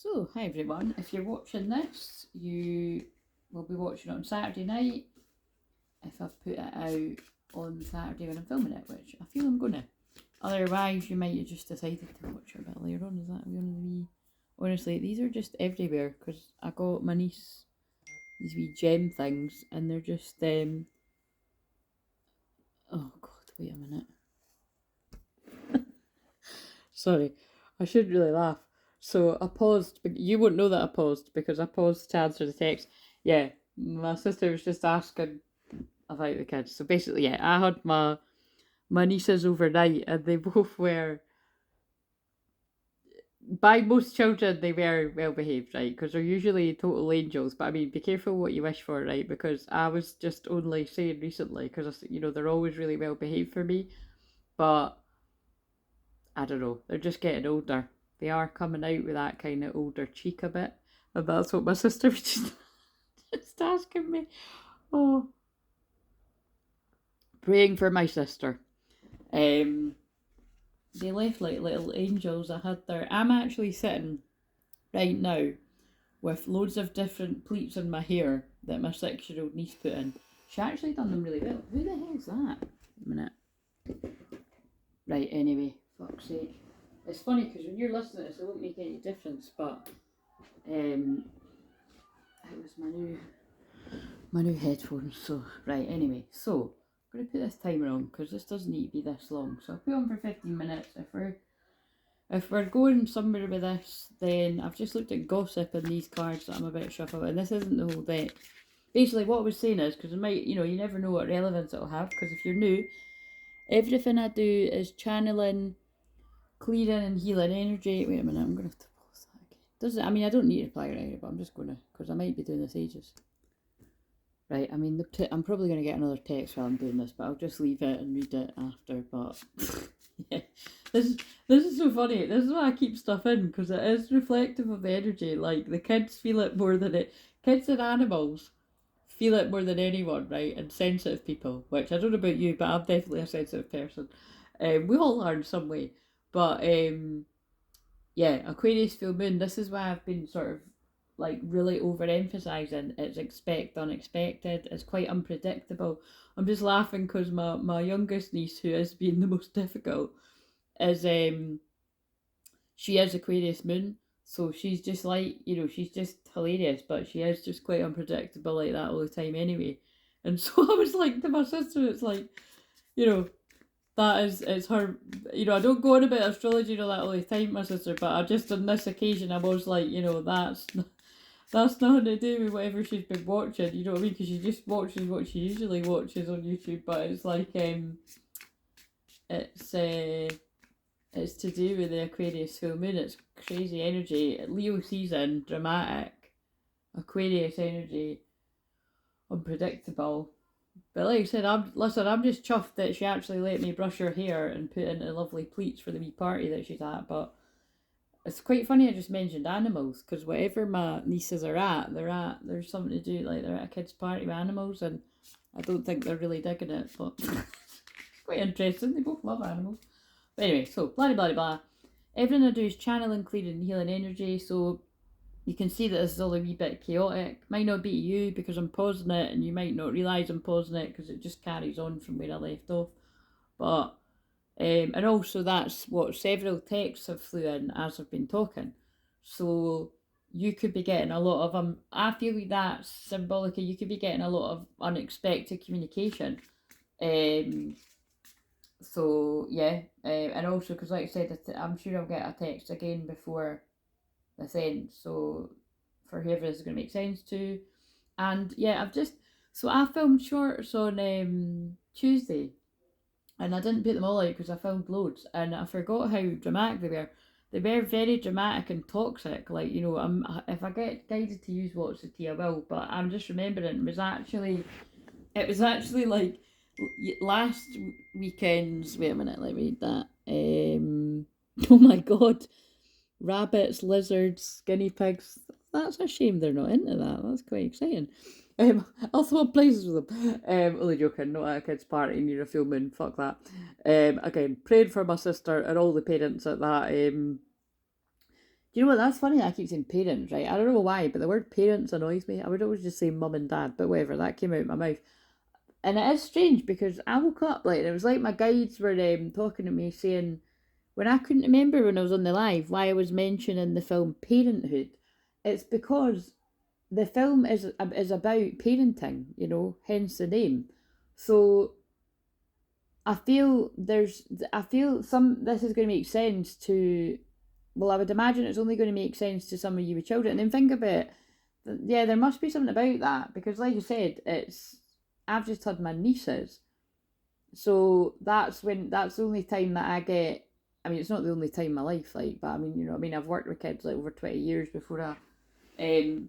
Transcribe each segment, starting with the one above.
So, hi everyone. If you're watching this, you will be watching it on Saturday night. If I've put it out on Saturday when I'm filming it, which I feel I'm gonna. Otherwise, you might have just decided to watch it a bit later on. Is that going to be? Honestly, these are just everywhere because I got my niece these wee gem things, and they're just Oh God! Wait a minute. Sorry, I shouldn't really laugh. So I paused, but you won't know that I paused because I paused to answer the text. Yeah, my sister was just asking about the kids. So basically, yeah, I had my nieces overnight, and they both were. By most children, they were well behaved, right? Because they're usually total angels. But I mean, be careful what you wish for, right? Because I was just only saying recently, because they're always really well behaved for me, but I don't know, they're just getting older. They are coming out with that kind of older cheek a bit. And that's what my sister was just asking me. Oh, praying for my sister. They left like little angels. I'm actually sitting right now with loads of different pleats in my hair that my 6-year-old niece put in. She actually done them really well. Who the hell is that? A minute. Right, anyway, fuck's sake. It's funny because when you're listening to this, it won't make any difference, but it was my new headphones. So right, anyway, so I'm gonna put this timer on because this doesn't need to be this long. So I'll put it on for 15 minutes. If we're going somewhere with this, then I've just looked at gossip and these cards that I'm about to shuffle, and this isn't the whole deck. Basically, what I was saying is, because it might, you never know what relevance it'll have, because if you're new, everything I do is channeling, clearing and healing energy. Wait a minute, I'm going to have to pause that again. I don't need to apply right now, but I'm just going to, because I might be doing this ages. Right, I mean, I'm probably going to get another text while I'm doing this, but I'll just leave it and read it after, but yeah. This is so funny. This is why I keep stuff in, because it is reflective of the energy. Like, the kids feel it more than kids and animals feel it more than anyone, right? And sensitive people, which I don't know about you, but I'm definitely a sensitive person. We all are in some way. But yeah, Aquarius full moon. This is why I've been sort of like really overemphasizing it's expect unexpected. It's quite unpredictable. I'm just laughing because my youngest niece, who is being the most difficult, is she is Aquarius moon, so she's just like, she's just hilarious, but she is just quite unpredictable like that all the time anyway. And so I was like to my sister, it's like, you know, it's her, I don't go on about astrology and all that all the time, my sister, but I just on this occasion I was like, that's nothing to do with whatever she's been watching, you know what I mean? Because she just watches what she usually watches on YouTube, but it's like, it's to do with the Aquarius full moon. It's crazy energy. Leo season, dramatic. Aquarius energy, unpredictable. But like I said, I'm just chuffed that she actually let me brush her hair and put in the lovely pleats for the wee party that she's at. But it's quite funny I just mentioned animals, because whatever my nieces are at, there's something to do, like they're at a kid's party with animals, and I don't think they're really digging it, but it's quite interesting. They both love animals. But anyway, so blah blah blah. Everything I do is channeling, clearing, and healing energy. So you can see that this is all a wee bit chaotic. Might not be to you because I'm pausing it, and you might not realise I'm pausing it because it just carries on from where I left off. But and also that's what several texts have flew in as I've been talking. So you could be getting a lot of I feel like that's symbolic. You could be getting a lot of unexpected communication. So yeah, and also because like I said, I'm sure I'll get a text again before this ends. So for whoever this is going to make sense to, and yeah, I filmed shorts on Tuesday, and I didn't put them all out because I filmed loads, and I forgot how dramatic they were. They were very dramatic and toxic. Like, if I get guided to use Watch the Tea, I will. But I'm just remembering it was actually like last weekend's. Wait a minute, let me read that. Oh my god, rabbits, lizards, guinea pigs. That's a shame they're not into that. That's quite exciting. I'll swap places with them. Only joking, not at a kid's party near a full moon. Fuck that. Again, praying for my sister and all the parents at that Do you know what? That's funny that I keep saying parents, right? I don't know why, but the word parents annoys me. I would always just say mum and dad, but whatever, that came out of my mouth. And it is strange because I woke up like, it was like my guides were talking to me saying, when I couldn't remember when I was on the live why I was mentioning the film Parenthood, it's because the film is about parenting, you know, hence the name. So I feel this is going to make sense to, well, I would imagine it's only going to make sense to some of you with children. And then think about it, yeah, there must be something about that because, like you said, I've just had my nieces, so that's the only time that I get. I mean, it's not the only time in my life, like, but I mean, you know, what I mean, I've worked with kids like over 20 years before I.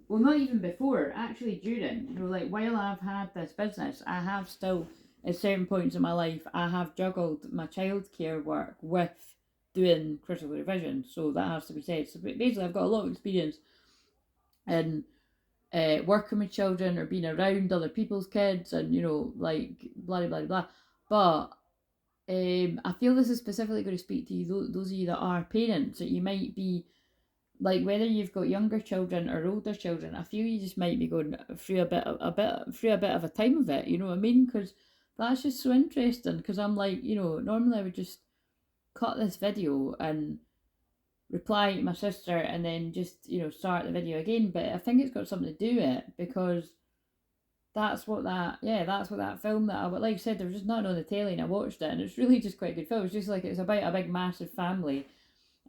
Well, not even before, actually during, you know, like while I've had this business, I have still, at certain points in my life, I have juggled my childcare work with doing critical revision. So that has to be said. So basically, I've got a lot of experience in working with children or being around other people's kids and, you know, like blah, blah, blah. But I feel this is specifically going to speak to you, those of you that are parents, that you might be like, whether you've got younger children or older children, I feel you just might be going through a bit of a time of it. You know what I mean? Because that's just so interesting. Because I'm like, you know, normally I would just cut this video and reply to my sister and then just, you know, start the video again. But I think it's got something to do with it because that's what that film that like I said, there was just nothing on the telly and I watched it and it's really just quite a good film. It's just like, it's about a big massive family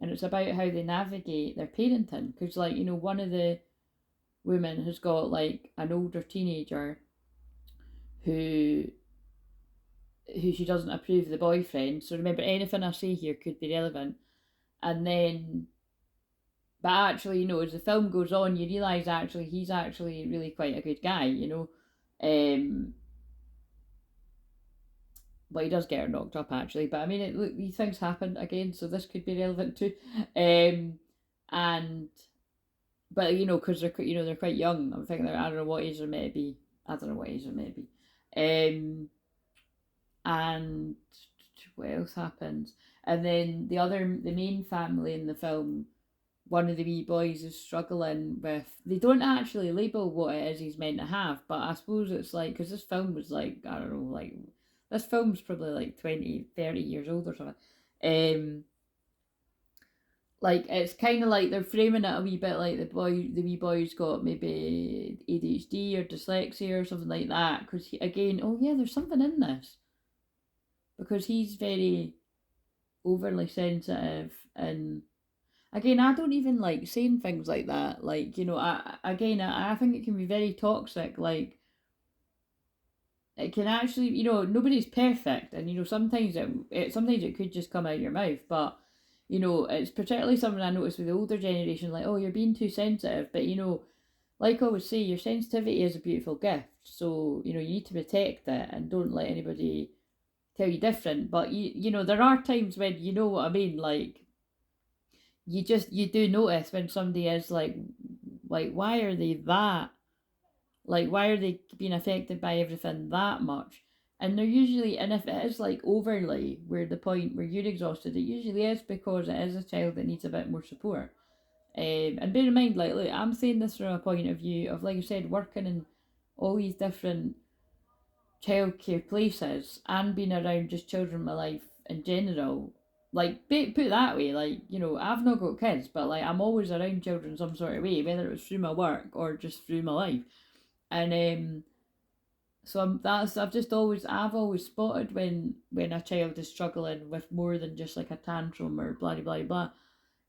and it's about how they navigate their parenting because, like, you know, one of the women has got like an older teenager who she doesn't approve of the boyfriend. So remember, anything I say here could be relevant. And then, but actually, you know, as the film goes on, you realise actually he's actually really quite a good guy, you know. But he does get her knocked up actually. But I mean, look, these things happen again, so this could be relevant too. And but you know, because they're quite young. I'm thinking I don't know what age they're meant to be. I don't know what age they're meant to be. And what else happens? And then the main family in the film, one of the wee boys is struggling with. They don't actually label what it is he's meant to have, but I suppose it's like, because this film was like, I don't know, like this film's probably like 20, 30 years old or something. Like it's kind of like they're framing it a wee bit like the wee boy's got maybe ADHD or dyslexia or something like that. Because again, oh yeah, there's something in this because he's very overly sensitive, and again, I don't even like saying things like that. Like, you know, I think it can be very toxic. Like, it can actually, you know, nobody's perfect, and you know, sometimes it could just come out of your mouth, but you know, it's particularly something I noticed with the older generation, like, oh, you're being too sensitive, but you know, like I always say, your sensitivity is a beautiful gift, so you know, you need to protect it and don't let anybody tell you different. But you know, there are times when, you know what I mean, like you do notice when somebody is like why are they that, like why are they being affected by everything that much. And they're usually, and if it is like overly where the point where you're exhausted, it usually is because it is a child that needs a bit more support. And bear in mind, like, look, I'm saying this from a point of view of, like I said, working in all these different childcare places and being around just children in my life in general. Like, put it that way, like, you know, I've not got kids, but like I'm always around children some sort of way, whether it was through my work or just through my life. And so I've always spotted when a child is struggling with more than just like a tantrum or blah blah blah.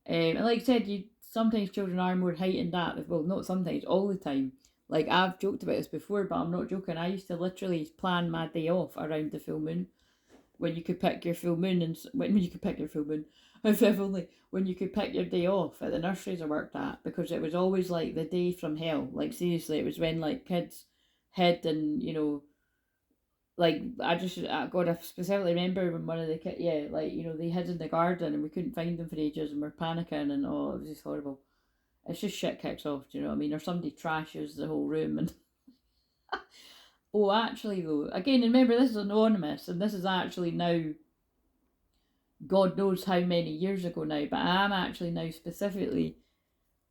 And like I said, you sometimes children are more heightened at, well, not sometimes, all the time. Like, I've joked about this before, but I'm not joking. I used to literally plan my day off around the full moon, when you could pick your full moon, and when you could pick your full moon, if only, when you could pick your day off at the nurseries I worked at, because it was always like the day from hell. Like, seriously, it was when like kids hid, and you know, like God, I specifically remember when one of the kids, yeah, like, you know, they hid in the garden and we couldn't find them for ages and we're panicking, and oh, it was just horrible. It's just shit kicks off, do you know what I mean? Or somebody trashes the whole room and oh, actually though, again, remember, this is anonymous and this is actually now God knows how many years ago now, but I am actually now specifically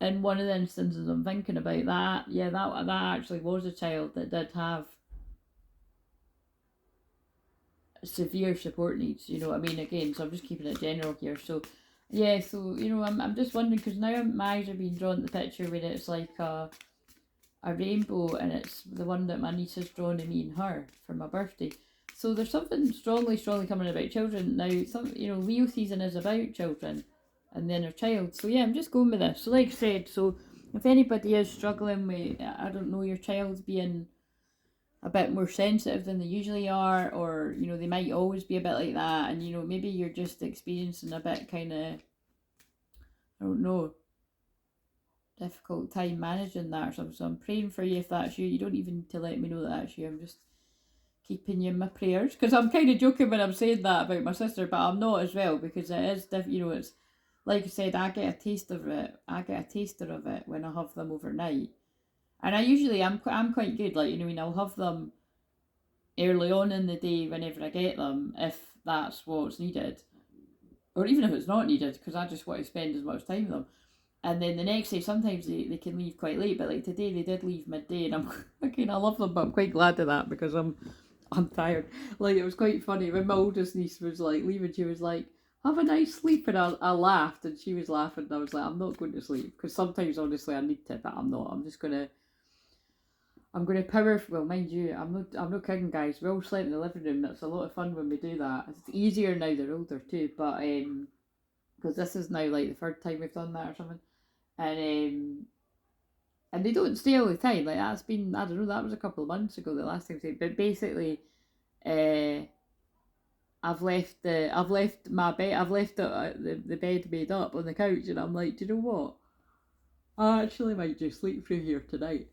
in one of the instances I'm thinking about, that, yeah, that actually was a child that did have severe support needs, you know what I mean? Again, so I'm just keeping it general here. So yeah, so you know, I'm just wondering, because now my eyes are being drawn to the picture where it's like a rainbow, and it's the one that my niece has drawn of me and her for my birthday. So there's something strongly coming about children now. Some, you know, Leo season is about children and the inner child. So yeah, I'm just going with this. So like I said, so if anybody is struggling with, I don't know, your child's being a bit more sensitive than they usually are, or you know, they might always be a bit like that, and you know, maybe you're just experiencing a bit kind of, I don't know, difficult time managing that or something. So I'm praying for you if that's you. You don't even need to let me know that that's you. I'm just keeping you in my prayers, because I'm kind of joking when I'm saying that about my sister, but I'm not as well, because it is you know, it's like I said, I get a taster of it when I have them overnight, and I usually I'm quite good, like, you know, when I'll have them early on in the day whenever I get them, if that's what's needed, or even if it's not needed, because I just want to spend as much time with them. And then the next day, sometimes they can leave quite late, but like today they did leave midday, and I'm again, I love them, but I'm quite glad of that, because I'm tired. Like, it was quite funny when my oldest niece was like leaving. She was like, "Have a nice sleep," and I laughed, and she was laughing, and I was like, "I'm not going to sleep," because sometimes honestly I need to, but I'm not. I'm gonna power. Well, mind you, I'm not kidding, guys. We all slept in the living room. That's a lot of fun when we do that. It's easier now they're older too, but because this is now like the third time we've done that or something, and they don't stay all the time. Like, that's been, I don't know, that was a couple of months ago the last time they. But basically, I've left my bed. I've left the bed made up on the couch, and I'm like, do you know what? I actually might just sleep through here tonight.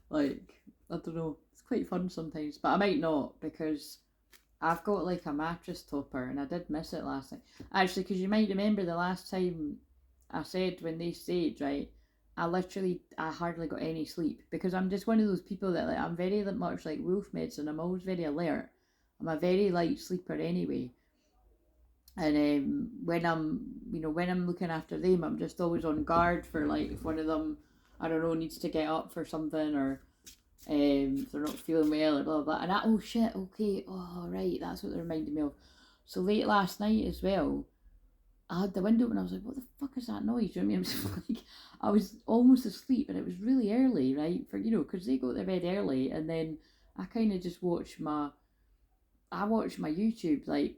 Like, I don't know. It's quite fun sometimes, but I might not, because I've got like a mattress topper, and I did miss it last night. Actually, because you might remember the last time I said when they stayed, right? I hardly got any sleep, because I'm just one of those people that, like, I'm very much like wolf medicine. I'm always very alert. I'm a very light sleeper anyway. And when I'm looking after them, I'm just always on guard for, like, if one of them, I don't know, needs to get up for something, or if they're not feeling well, or blah blah blah. And oh shit, okay, oh right, that's what they reminded me of. So late last night as well, I had the window open, and I was like, what the fuck is that noise? You know what I mean? I was like, I was almost asleep, and it was really early, right? For, you know, because they go to bed early, and then I kind of just watch my YouTube, like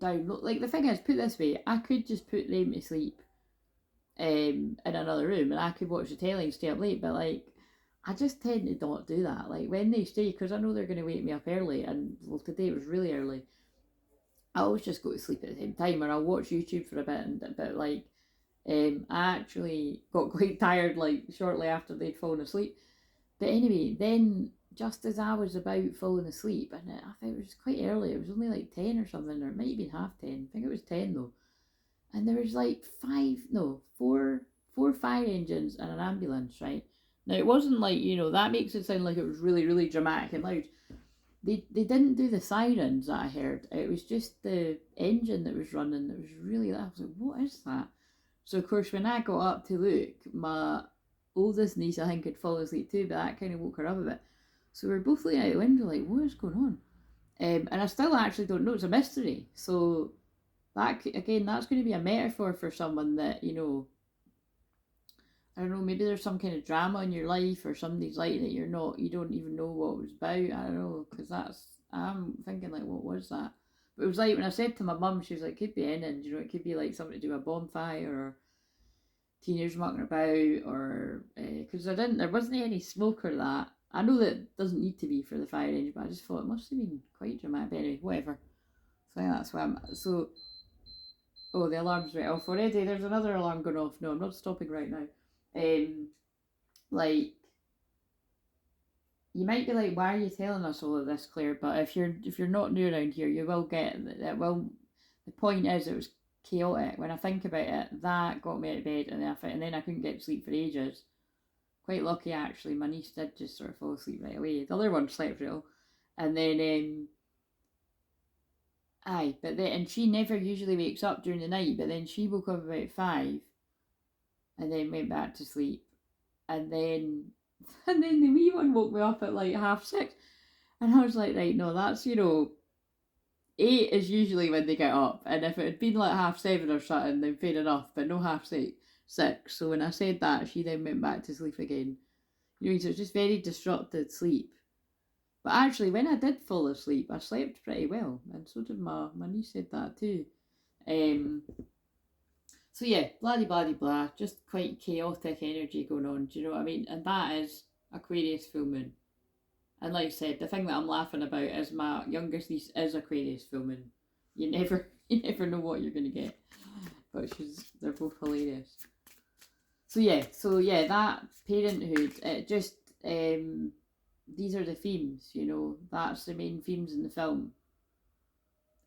down. Like, the thing is, put it this way, I could just put them to sleep in another room, and I could watch the telly and stay up late, but like, I just tend to not do that. Like, when they stay, because I know they're going to wake me up early, and well, today it was really early, I always just go to sleep at the same time, or I'll watch YouTube for a bit, but like, I actually got quite tired, like, shortly after they'd fallen asleep. But anyway, then just as I was about falling asleep, and I think it was quite early, it was only like 10 or something, or it might have been half 10, I think it was 10 though, and there was like four fire engines and an ambulance, right? Now, it wasn't like, you know, that makes it sound like it was really, really dramatic and loud. They didn't do the sirens that I heard. It was just the engine that was running. That was really loud. I was like, what is that? So of course, when I got up to look, my oldest niece, I think, had fallen asleep too, but that kind of woke her up a bit. So we were both looking out the window like, what is going on? And I still actually don't know. It's a mystery. So that, again, that's going to be a metaphor for someone that, you know, I don't know, maybe there's some kind of drama in your life, or somebody's like that you don't even know what it was about. I don't know, because I'm thinking like, what was that? But it was like when I said to my mum, she was like, could be anything, you know, it could be like something to do with a bonfire, or teenagers mucking about, or, because there wasn't any smoke or that. I know that it doesn't need to be for the fire engine, but I just thought it must have been quite dramatic. But anyway, whatever. So I think that's why so, oh, the alarm's right off already. There's another alarm going off. No, I'm not stopping right now. Like, you might be like, why are you telling us all of this, Claire? But if you're not new around here, you will get that. Well, the point is, it was chaotic. When I think about it, that got me out of bed, and then I couldn't get to sleep for ages. Quite lucky, actually. My niece did just sort of fall asleep right away. The other one slept real, and then but then, and she never usually wakes up during the night. But then she woke up about 5, and then went back to sleep. And then the wee one woke me up at like 6:30. And I was like, right, no, that's, 8 is usually when they get up. And if it had been like 7:30 or something, then fair enough, but no 6:30. So when I said that, she then went back to sleep again. So it's just very disrupted sleep. But actually, when I did fall asleep, I slept pretty well. And so did my niece said that too. So yeah, blah, just quite chaotic energy going on, do you know what I mean? And that is Aquarius full moon. And like I said, the thing that I'm laughing about is my youngest niece is Aquarius full moon. You never know what you're gonna get. But they're both hilarious. So yeah, that parenthood, it just these are the themes, that's the main themes in the film.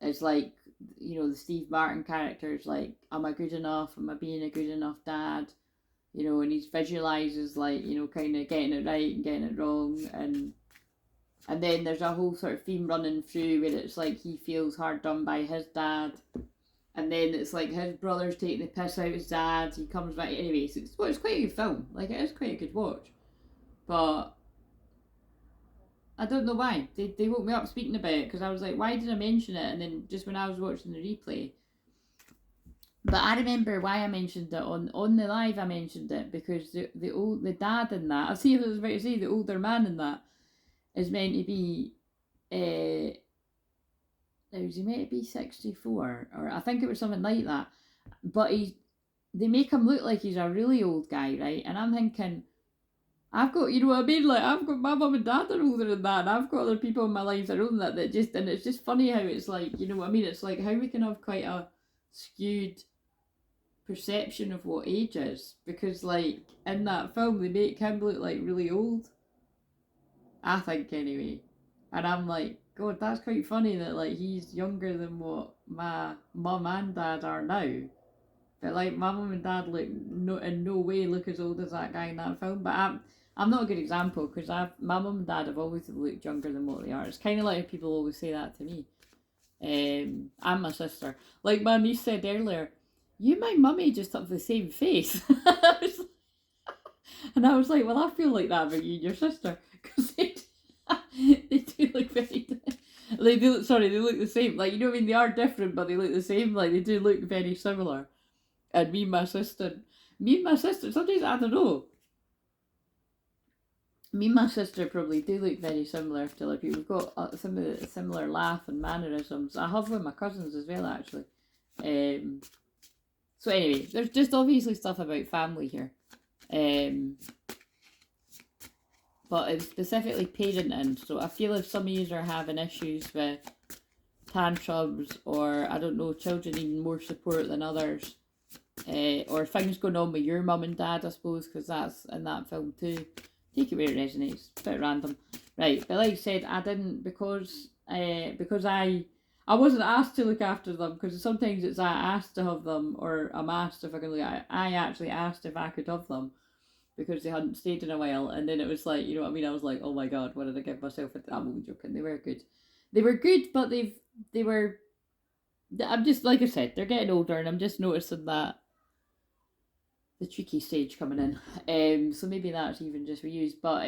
It's like, the Steve Martin character's like, am I good enough? Am I being a good enough dad? And he visualizes like, kind of getting it right and getting it wrong, and then there's a whole sort of theme running through where it's like he feels hard done by his dad, and then it's like his brother's taking the piss out of his dad. He comes back anyway. So it's quite a good film. Like, it is quite a good watch, but I don't know why they woke me up speaking about it, because I was like, why did I mention it? And then just when I was watching the replay. But I remember why I mentioned it on the live. I mentioned it because the dad in that, I see if I was about to say the older man in that is meant to be is he meant to be 64, or I think it was something like that. But they make him look like he's a really old guy, right? And I'm thinking, I've got, you know what I mean? Like, I've got my mum and dad are older than that, and I've got other people in my life that are older than that, and it's just funny how it's like, you know what I mean? It's like how we can have quite a skewed perception of what age is, because like in that film they make him look like really old, I think anyway. And I'm like, God, that's quite funny that like he's younger than what my mum and dad are now. But like my mum and dad look in no way look as old as that guy in that film. But I'm not a good example, because my mum and dad have always looked younger than what they are. It's kind of like people always say that to me. And my sister, like my niece said earlier, you and my mummy just have the same face. And I was like, well, I feel like that about you and your sister, because they do look very. They look the same. Like, you know what I mean? They are different, but they look the same. Like, they do look very similar. And me and my sister, sometimes I don't know. Me and my sister probably do look very similar to other people. We've got some of the similar laugh and mannerisms. I have with my cousins as well, actually. So anyway, there's just obviously stuff about family here. But it's specifically parenting. So I feel if some of you are having issues with tantrums, or I don't know, children needing more support than others, or things going on with your mum and dad, I suppose, because that's in that film too. Take it where it resonates. It's a bit random, right? But like I said, I didn't, because I wasn't asked to look after them, because sometimes it's I asked to have them, or I'm asked if I can look at it. I actually asked if I could have them, because they hadn't stayed in a while, and then it was like, you know what I mean? I was like, oh my God, what did I get myself into? I'm only joking. They were good. They were good, but they were. I'm just, like I said, they're getting older, and I'm just noticing that the tricky stage coming in. So maybe that's even just reused, but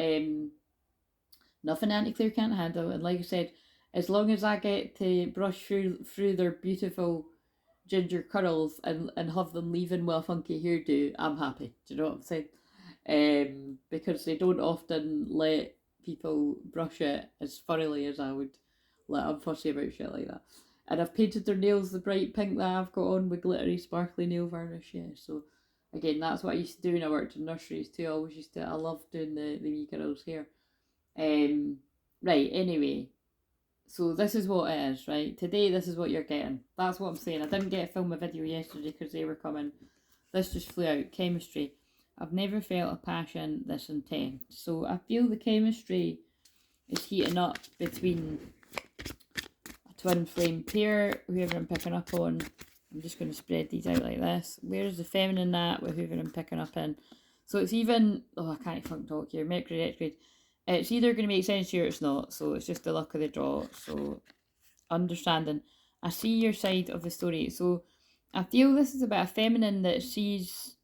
nothing Anti-Clair can't handle. And like I said, as long as I get to brush through their beautiful ginger curls and have them leaving with a funky hairdo, I'm happy. Do you know what I'm saying? Because they don't often let people brush it as thoroughly as I would. Like, I'm fussy about shit like that. And I've painted their nails the bright pink that I've got on with glittery sparkly nail varnish, yeah. So again, that's what I used to do when I worked in nurseries too. I loved doing the wee girls' hair. Right, anyway. So this is what it is, right? Today, this is what you're getting. That's what I'm saying. I didn't get to film a video yesterday because they were coming. This just flew out. Chemistry. I've never felt a passion this intense. So I feel the chemistry is heating up between a twin flame pair, whoever I'm picking up on. I'm just going to spread these out like this. Where's the feminine at with whoever I'm picking up in? So it's even, I can't fucking talk here. Mercury retrograde. It's either going to make sense to you or it's not. So it's just the luck of the draw. So understanding. I see your side of the story. So I feel this is about a feminine that sees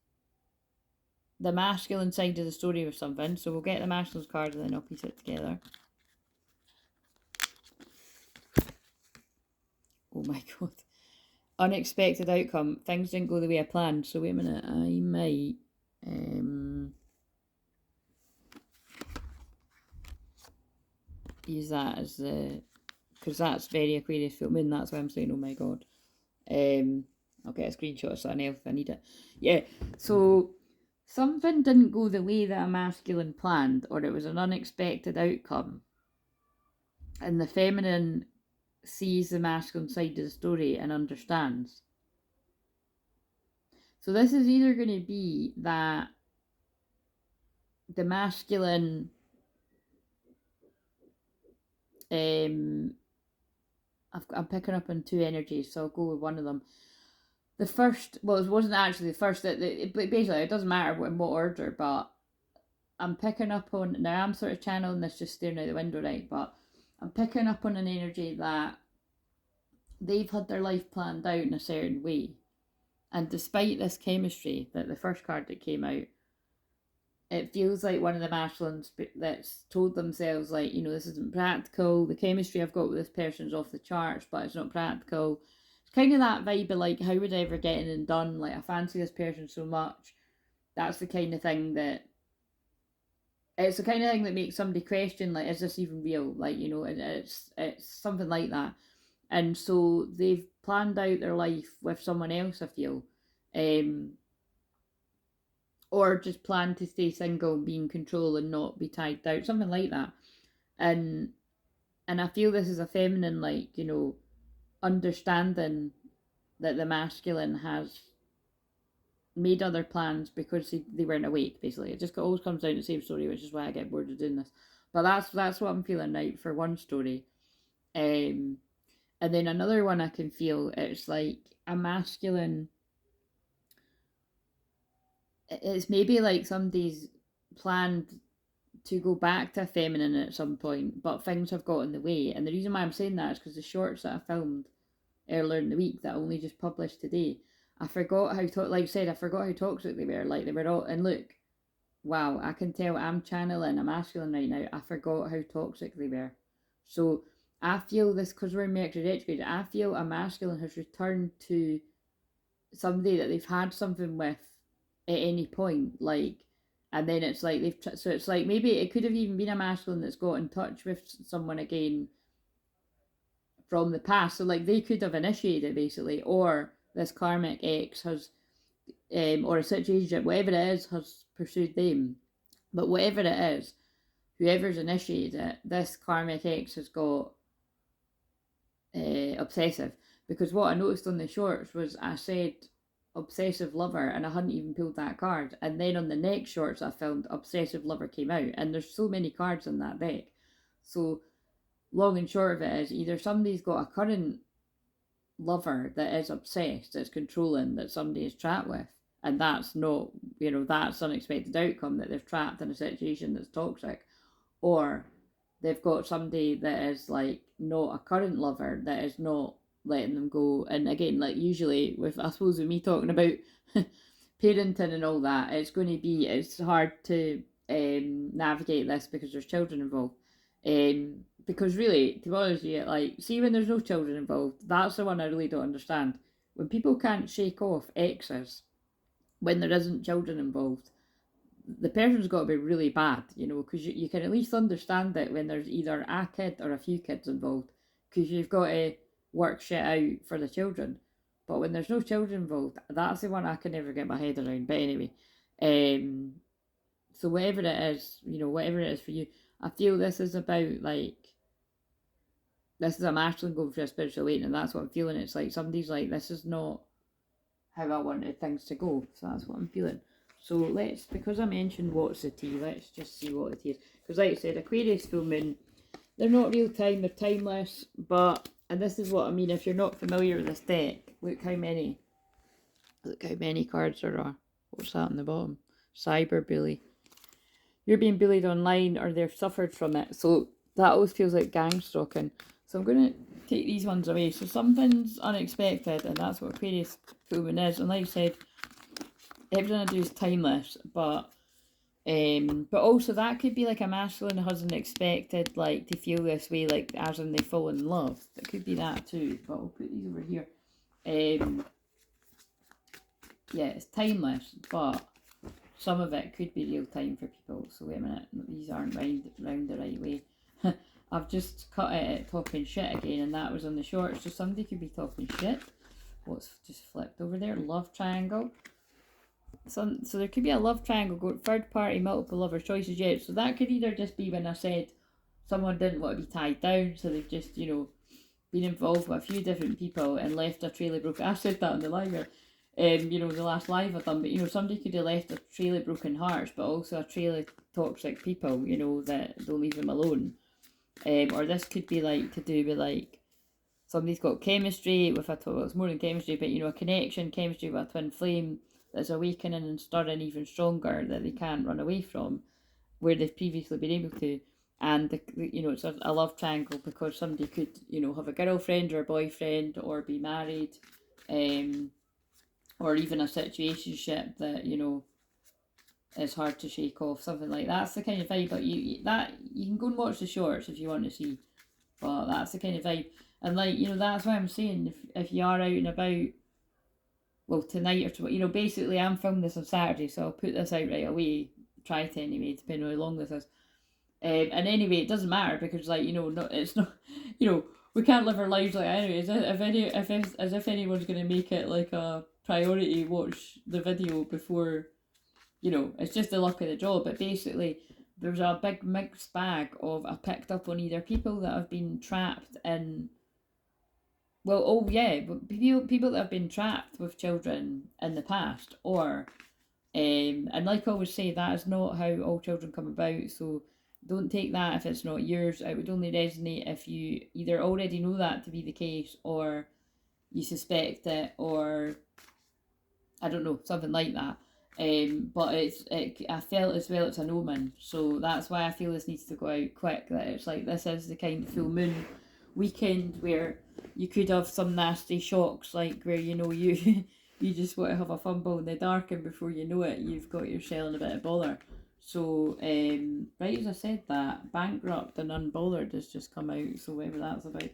the masculine side of the story or something. So we'll get the masculine's card and then I'll piece it together. Oh my god. Unexpected outcome. Things didn't go the way I planned. So wait a minute. I might... use that as the... because that's very Aquarius full moon. That's why I'm saying, oh my god. I'll get a screenshot of something else if I need it. Yeah, so something didn't go the way that a masculine planned, or it was an unexpected outcome. And the feminine sees the masculine side of the story and understands. So this is either going to be that the masculine I'm picking up on two energies, so I'll go with one of them. The first, well, it wasn't actually the first, basically it doesn't matter in what order, but I'm picking up on, now I'm sort of channeling this just staring out the window, right, but I'm picking up on an energy that they've had their life planned out in a certain way. And despite this chemistry, that the first card that came out, it feels like one of the masculines that's told themselves, like, you know, this isn't practical. The chemistry I've got with this person's off the charts, but it's not practical. It's kind of that vibe of like, how would I ever get in and done? Like, I fancy this person so much. That's the kind of thing that, it's the kind of thing that makes somebody question, like, is this even real? Like, you know, it's something like that. And so they've planned out their life with someone else, I feel. Or just plan to stay single, be in control and not be tied down, something like that. And I feel this is a feminine, like, you know, understanding that the masculine has made other plans because they weren't awake, basically. It just always comes down to the same story, which is why I get bored of doing this. But that's what I'm feeling right for one story. And then another one I can feel, it's like a masculine, it's maybe like somebody's planned to go back to a feminine at some point, but things have got in the way. And the reason why I'm saying that is because the shorts that I filmed earlier in the week that I only just published today, I forgot how, like I said, I forgot how toxic they were. Like, they were all, and look, wow, I can tell I'm channeling a masculine right now. I forgot how toxic they were. So I feel this, because we're in Mercury retrograde, I feel a masculine has returned to somebody that they've had something with at any point, like, and then it's like so it's like maybe it could have even been a masculine that's got in touch with someone again from the past, so like they could have initiated basically, or this karmic ex has or a situation, whatever it is, has pursued them. But whatever it is, whoever's initiated it, this karmic ex has got obsessive, because what I noticed on the shorts was I said obsessive lover and I hadn't even pulled that card, and then on the next shorts I filmed, obsessive lover came out, and there's so many cards in that deck. So long and short of it is, either somebody's got a current lover that is obsessed, that's controlling, that somebody is trapped with, and that's not, you know, that's unexpected outcome, that they're trapped in a situation that's toxic, or they've got somebody that is like not a current lover, that is not letting them go. And again, like usually with, I suppose, with me talking about parenting and all that, it's going to be, it's hard to navigate this because there's children involved. Because really, to be honest with you, like, see, when there's no children involved, that's the one I really don't understand. When people can't shake off exes when there isn't children involved, the person's got to be really bad, you know, because you can at least understand it when there's either a kid or a few kids involved, because you've got to work shit out for the children. But when there's no children involved, that's the one I can never get my head around. But anyway, so whatever it is, you know, whatever it is for you, I feel this is about, like, this is a masculine going for a spiritual awakening, and that's what I'm feeling. It's like somebody's like, this is not how I wanted things to go. So that's what I'm feeling. So let's, because I mentioned what's the tea, let's just see what it is. Because like I said, Aquarius full moon, they're not real time, they're timeless, but, and this is what I mean, if you're not familiar with this deck, look how many cards there are. What's that on the bottom? Cyberbully. You're being bullied online, or they've suffered from it. So that always feels like gang stalking. So I'm going to take these ones away. So something's unexpected, and that's what Aquarius full moon is. And like I said, everything I do is timeless, but also that could be like a masculine who hasn't expected like to feel this way, like as in they fall in love. It could be that too, but I'll put these over here. Yeah, it's timeless, but some of it could be real time for people. So wait a minute, these aren't round the right way. I've just cut it at talking shit again, and that was on the shorts, so somebody could be talking shit. What's just flipped over there? Love triangle. So there could be a love triangle going third party, multiple lover choices. Yeah, so that could either just be when I said someone didn't want to be tied down, so they've just, you know, been involved with a few different people and left a trail of broken. I said that in the live, you know, the last live I've done, but you know, somebody could have left a trail of broken hearts, but also a trail of toxic people, you know, that don't leave them alone. Or this could be like to do with like somebody's got chemistry with a, well, it's more than chemistry, but you know, a connection, chemistry with a twin flame that's awakening and stirring even stronger that they can't run away from, where they've previously been able to. And you know, it's a love triangle because somebody could, you know, have a girlfriend or a boyfriend or be married, or even a situationship that, you know, is hard to shake off, something like that. That's the kind of vibe. But you can go and watch the shorts if you want to see, but that's the kind of vibe. And like, you know, that's why I'm saying if you are out and about, well, tonight or tomorrow, you know, basically I'm filming this on Saturday, so I'll put this out right away. Try to anyway, depending on how long this is. And anyway, it doesn't matter because, like, you know, it's not, you know, we can't live our lives like anyway. As if anyone's gonna make it like a priority, watch the video before, you know, it's just the luck of the draw. But basically, there's a big mixed bag of I picked up on either people that have been trapped in. Well, oh yeah, but people that have been trapped with children in the past, or and like I always say, that is not how all children come about. So don't take that if it's not yours. It would only resonate if you either already know that to be the case, or you suspect it, or I don't know, something like that. But I felt as well it's an omen, so that's why I feel this needs to go out quick. That it's like this is the kind of full moon weekend where you could have some nasty shocks, like where, you know, you you just want to have a fumble in the dark, and before you know it, you've got yourself in a bit of bother. So, right as I said that, bankrupt and unbothered has just come out, so whatever that's about.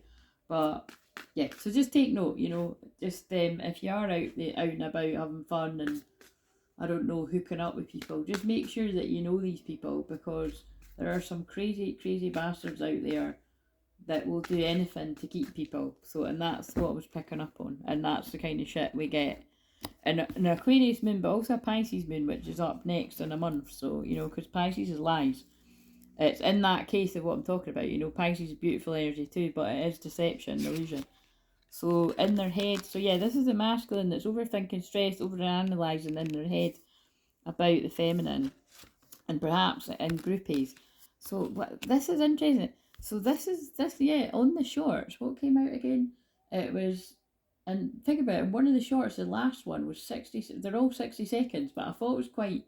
But yeah, so just take note, you know, just if you are out and about having fun and, I don't know, hooking up with people, just make sure that you know these people, because there are some crazy, crazy bastards out there that will do anything to keep people. So, and that's what I was picking up on, and that's the kind of shit we get. And an Aquarius moon, but also a Pisces moon, which is up next in a month. So, you know, because Pisces is lies. It's in that case of what I'm talking about. You know, Pisces is beautiful energy too, but it is deception, illusion. So, in their head, so yeah, this is the masculine that's overthinking, stressed, overanalyzing in their head about the feminine, and perhaps in groupies. So, this is interesting. So this, yeah, on the shorts, what came out again? It was, and think about it, one of the shorts, the last one was 60, they're all 60 seconds, but I thought it was quite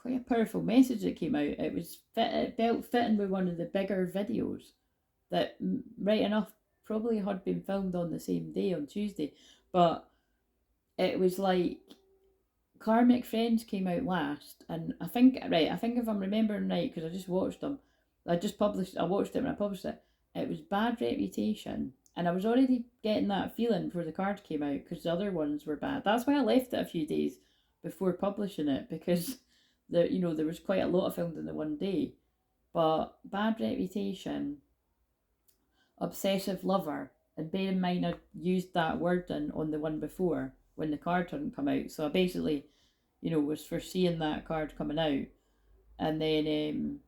a powerful message that came out. It felt fitting with one of the bigger videos that, right enough, probably had been filmed on the same day on Tuesday, but it was like Karmic Friends came out last, and I think if I'm remembering right, because I just watched them, I watched it when I published it. It was Bad Reputation, and I was already getting that feeling before the card came out because the other ones were bad. That's why I left it a few days before publishing it, because there was quite a lot of filmed in the one day. But Bad Reputation, Obsessive Lover, and bear in mind I used that wording on the one before when the card hadn't come out, so I basically, was foreseeing that card coming out. And then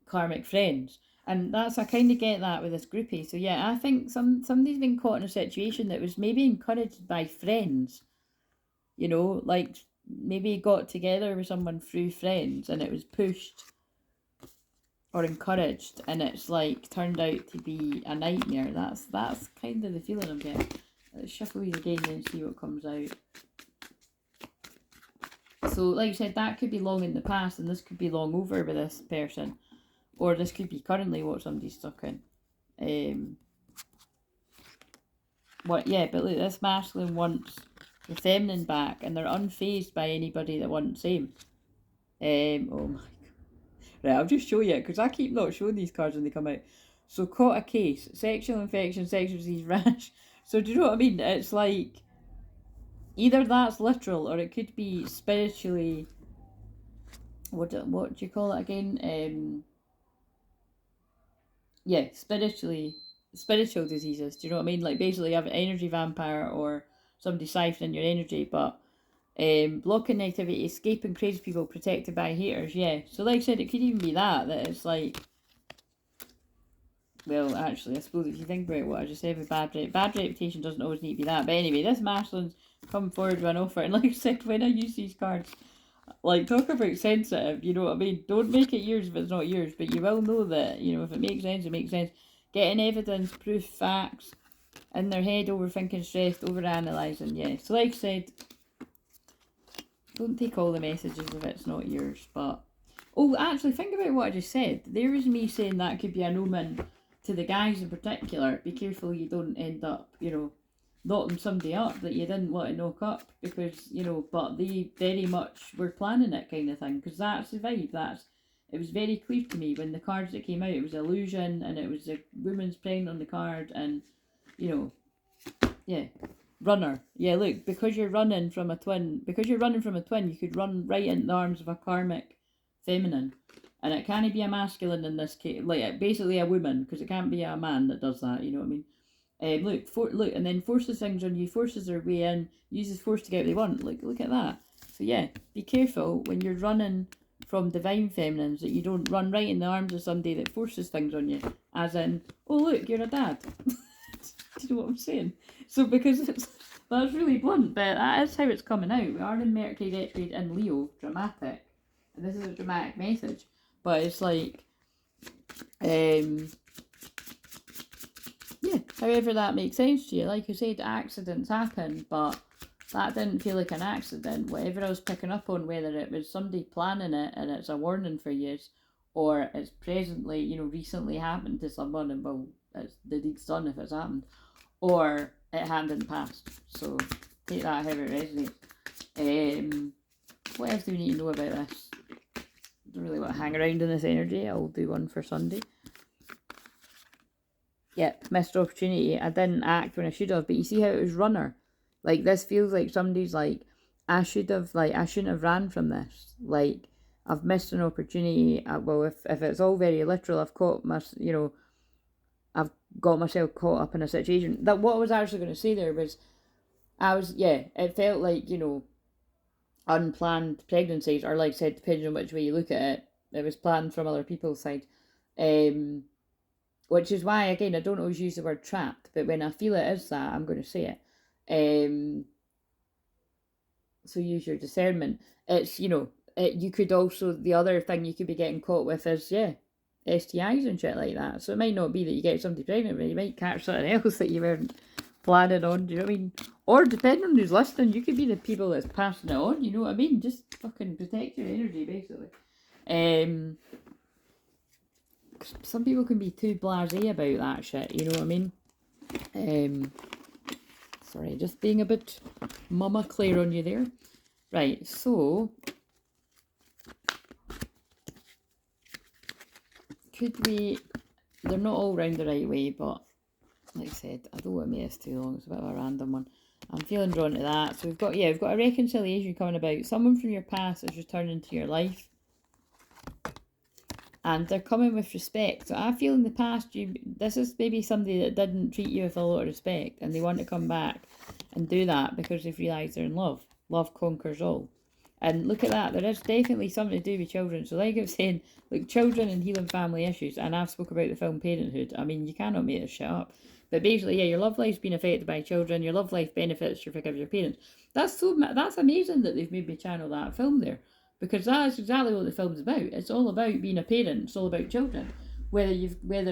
Karmic Friends. And I kind of get that with this groupie. So yeah, I think somebody's been caught in a situation that was maybe encouraged by friends. Like maybe got together with someone through friends and it was pushed or encouraged, and it's like turned out to be a nightmare. That's kind of the feeling I'm getting. Let's shuffle these again and see what comes out. So, like I said, that could be long in the past, and this could be long over with this person, or this could be currently what somebody's stuck in. But look, this masculine wants the feminine back, and they're unfazed by anybody that wants same. Oh my god. Right, I'll just show you, because I keep not showing these cards when they come out. So, caught a case, sexual infection, sexual disease, rash. So, do you know what I mean? It's like, either that's literal, or it could be spiritually, what do you call it again? Yeah, spiritual diseases. Do you know what I mean? Like, basically you have an energy vampire or somebody siphoning your energy, but blocking negativity, escaping crazy people, protected by haters. Yeah, so like I said, it could even be that it's like, well, actually, I suppose if you think about what I just said with bad reputation doesn't always need to be that. But anyway, this masculine's come forward with an offer, and like I said, when I use these cards, like, talk about sensitive, you know what I mean? Don't make it yours if it's not yours, but you will know that, you know, if it makes sense, it makes sense. Getting evidence, proof, facts, in their head, overthinking, stressed, overanalyzing, yeah. So like I said, don't take all the messages if it's not yours, but... Oh, actually, think about what I just said. There was me saying that could be an omen to the guys in particular. Be careful you don't end up, you know, knocking somebody up that you didn't want to knock up, because, you know, but they very much were planning it, kind of thing, because that's the vibe. It was very clear to me when the cards that came out, it was illusion, and it was a woman's pregnant on the card, and, you know, yeah, runner. Yeah, look, because you're running from a twin, you could run right into the arms of a karmic feminine, and it can't be a masculine in this case, like basically a woman, because it can't be a man that does that, you know what I mean? Look, and then forces things on you, forces their way in, uses force to get what they want. Look at that. So yeah, be careful when you're running from divine feminines that you don't run right in the arms of somebody that forces things on you. As in, oh look, you're a dad. Do you know what I'm saying? So because that's really blunt, but that is how it's coming out. We are in Mercury retrograde in Leo, dramatic. And this is a dramatic message. But it's like, yeah, however that makes sense to you. Like I said, accidents happen, but that didn't feel like an accident. Whatever I was picking up on, whether it was somebody planning it and it's a warning for you, or it's presently, you know, recently happened to someone, and well, it's the deed's done if it's happened, or it hadn't passed. So take that however it resonates. What else do we need to know about this? Don't really want to hang around in this energy. I'll do one for Sunday. Yep, missed opportunity. I didn't act when I should have, but you see how it was runner. Like, this feels like somebody's like, I shouldn't have ran from this. Like, I've missed an opportunity. Well, if it's all very literal, I've got myself caught up in a situation. That what I was actually going to say there was, it felt like, you know, unplanned pregnancies, or like I said, depending on which way you look at it, it was planned from other people's side. Which is why, again, I don't always use the word trapped, but when I feel it is that, I'm going to say it. So use your discernment. It's, you know, you could also, the other thing you could be getting caught with is, STIs and shit like that. So it might not be that you get somebody pregnant, but you might catch something else that you weren't planning on, do you know what I mean? Or depending on who's listening, you could be the people that's passing it on, you know what I mean? Just fucking protect your energy, basically. Some people can be too blasé about that shit, you know what I mean? Sorry, just being a bit mama Claire on you there. Right, so they're not all round the right way, but like I said, I don't want to make this too long, it's a bit of a random one. I'm feeling drawn to that. So we've got a reconciliation coming about. Someone from your past is returning to your life, and they're coming with respect. So I feel in the past, this is maybe somebody that didn't treat you with a lot of respect, and they want to come back and do that because they've realised they're in love. Love conquers all. And look at that, there is definitely something to do with children. So like I was saying, like children and healing family issues, and I've spoke about the film Parenthood. I mean, you cannot make this shit up. But basically, your love life's been affected by children, your love life benefits you forgive your parents. That's amazing that they've made me channel that film there. Because that's exactly what the film's about. It's all about being a parent. It's all about children. Whether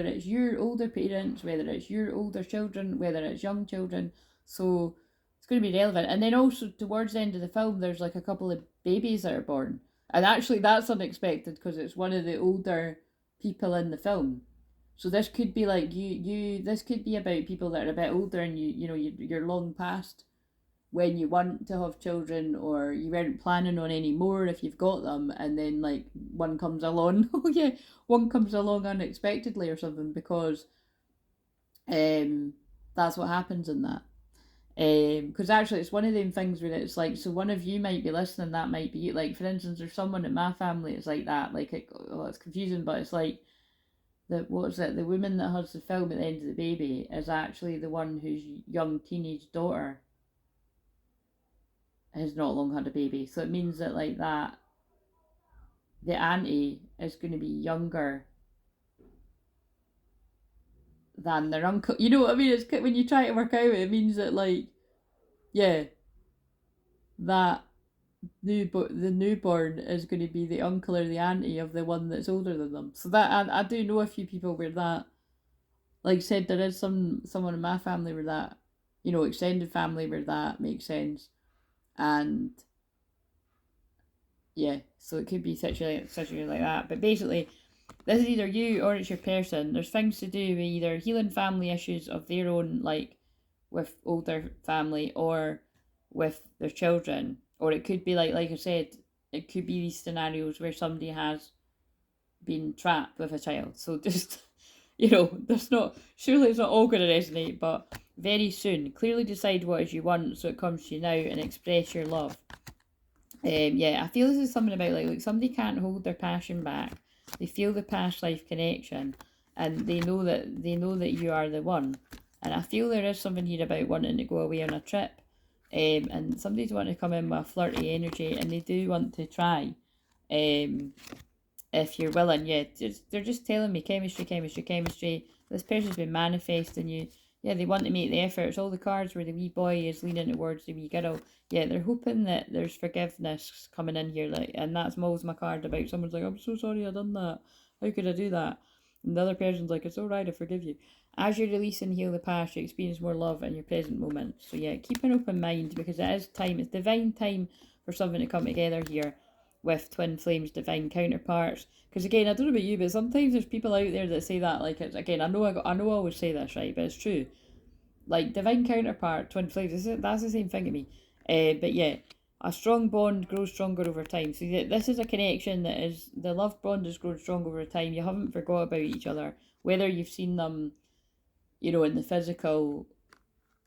it's your older parents, whether it's your older children, whether it's young children. So it's going to be relevant. And then also towards the end of the film, there's like a couple of babies that are born. And actually that's unexpected because it's one of the older people in the film. So this could be like this could be about people that are a bit older and you're long past when you want to have children, or you weren't planning on any more if you've got them, and then like one comes along, oh yeah, one comes along unexpectedly or something, because that's what happens in that. Because actually it's one of them things where it's like, so one of you might be listening, that might be like, for instance, there's someone in my family, it's like that, like it's confusing, but it's like that, what's it, the woman that has the film at the end of the baby is actually the one whose young teenage daughter has not long had a baby. So it means that like that, the auntie is going to be younger than their uncle. You know what I mean? It's when you try to work out, it means that like, yeah, that the newborn is going to be the uncle or the auntie of the one that's older than them. So that I do know a few people where that, like I said, there is someone in my family where that, you know, extended family where that makes sense. And yeah, so it could be situation like that. But basically, this is either you or it's your person. There's things to do with either healing family issues of their own, like with older family, or with their children. Or it could be like I said, it could be these scenarios where somebody has been trapped with a child. So just, you know, surely it's not all going to resonate, but very soon, clearly decide what it is you want so it comes to you now, and express your love. Yeah, I feel this is something about like somebody can't hold their passion back. They feel the past life connection, and they know that you are the one. And I feel there is something here about wanting to go away on a trip. And somebody's wanting to come in with a flirty energy, and they do want to try. If you're willing, yeah, they're just telling me chemistry. This person's been manifesting you. Yeah, they want to make the efforts. All the cards where the wee boy is leaning towards the wee girl. Yeah, they're hoping that there's forgiveness coming in here. Like, and that's always my card about someone's like, I'm so sorry I done that. How could I do that? And the other person's like, it's alright, I forgive you. As you release and heal the past, you experience more love in your present moment. So yeah, keep an open mind, because it is time. It's divine time for something to come together here with Twin Flames divine counterparts. Because again, I don't know about you, but sometimes there's people out there that say that, like, it's, again, I know I always say this, right, but it's true. Like, divine counterpart, Twin Flames, that's the same thing to me. But yeah, a strong bond grows stronger over time. So this is a connection that is, the love bond has grown strong over time. You haven't forgot about each other, whether you've seen them, you know, in the physical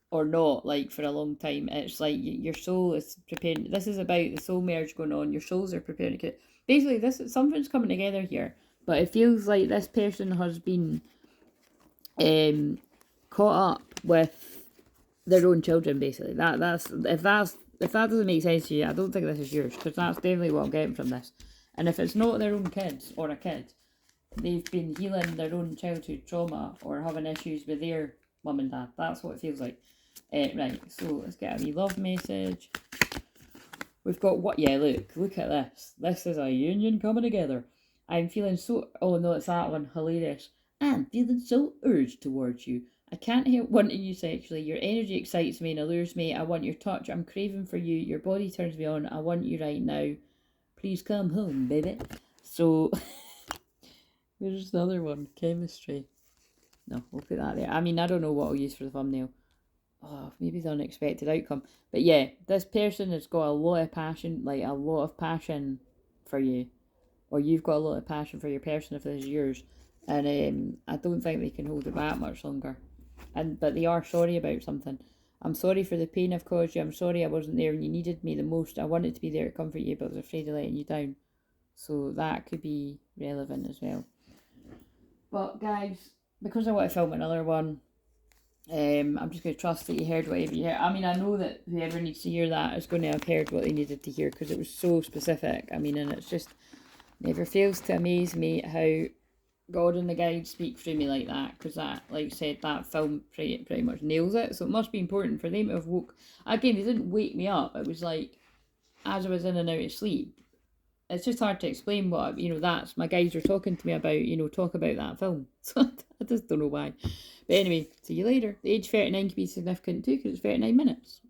or not, like, for a long time. It's like your soul is preparing. This is about the soul merge going on. Your souls are preparing to, basically, something's coming together here, but it feels like this person has been caught up with their own children, basically. If that doesn't make sense to you, I don't think this is yours, because that's definitely what I'm getting from this. And if it's not their own kids or a kid, they've been healing their own childhood trauma or having issues with their mum and dad. That's what it feels like. Right, so let's get a wee love message. We've got what? Yeah, look at this. This is a union coming together. I'm feeling so, oh no, it's that one, hilarious. I'm feeling so urged towards you. I can't help wanting you sexually. Your energy excites me and allures me. I want your touch. I'm craving for you. Your body turns me on. I want you right now. Please come home, baby. So, there's the other one, chemistry. No, we'll put that there. I mean, I don't know what I'll use for the thumbnail. Oh, maybe the unexpected outcome. But yeah, this person has got a lot of passion, like a lot of passion for you. Or you've got a lot of passion for your person if this is yours. And I don't think they can hold it back much longer. But they are sorry about something. I'm sorry for the pain I've caused you. I'm sorry I wasn't there when you needed me the most. I wanted to be there to comfort you, but I was afraid of letting you down. So that could be relevant as well. But guys, because I want to film another one, I'm just going to trust that you heard whatever you heard. I mean, I know that whoever needs to hear that is going to have heard what they needed to hear, because it was so specific. I mean, and it's just never fails to amaze me how God and the guides speak through me like that, because that, like I said, that film pretty much nails it. So it must be important for them to have woke. Again, they didn't wake me up. It was like, as I was in and out of sleep. It's just hard to explain what, you know, that's, my guides were talking to me about, you know, talk about that film. So I just don't know why. But anyway, see you later. The age 39 can be significant too, because it's 39 minutes.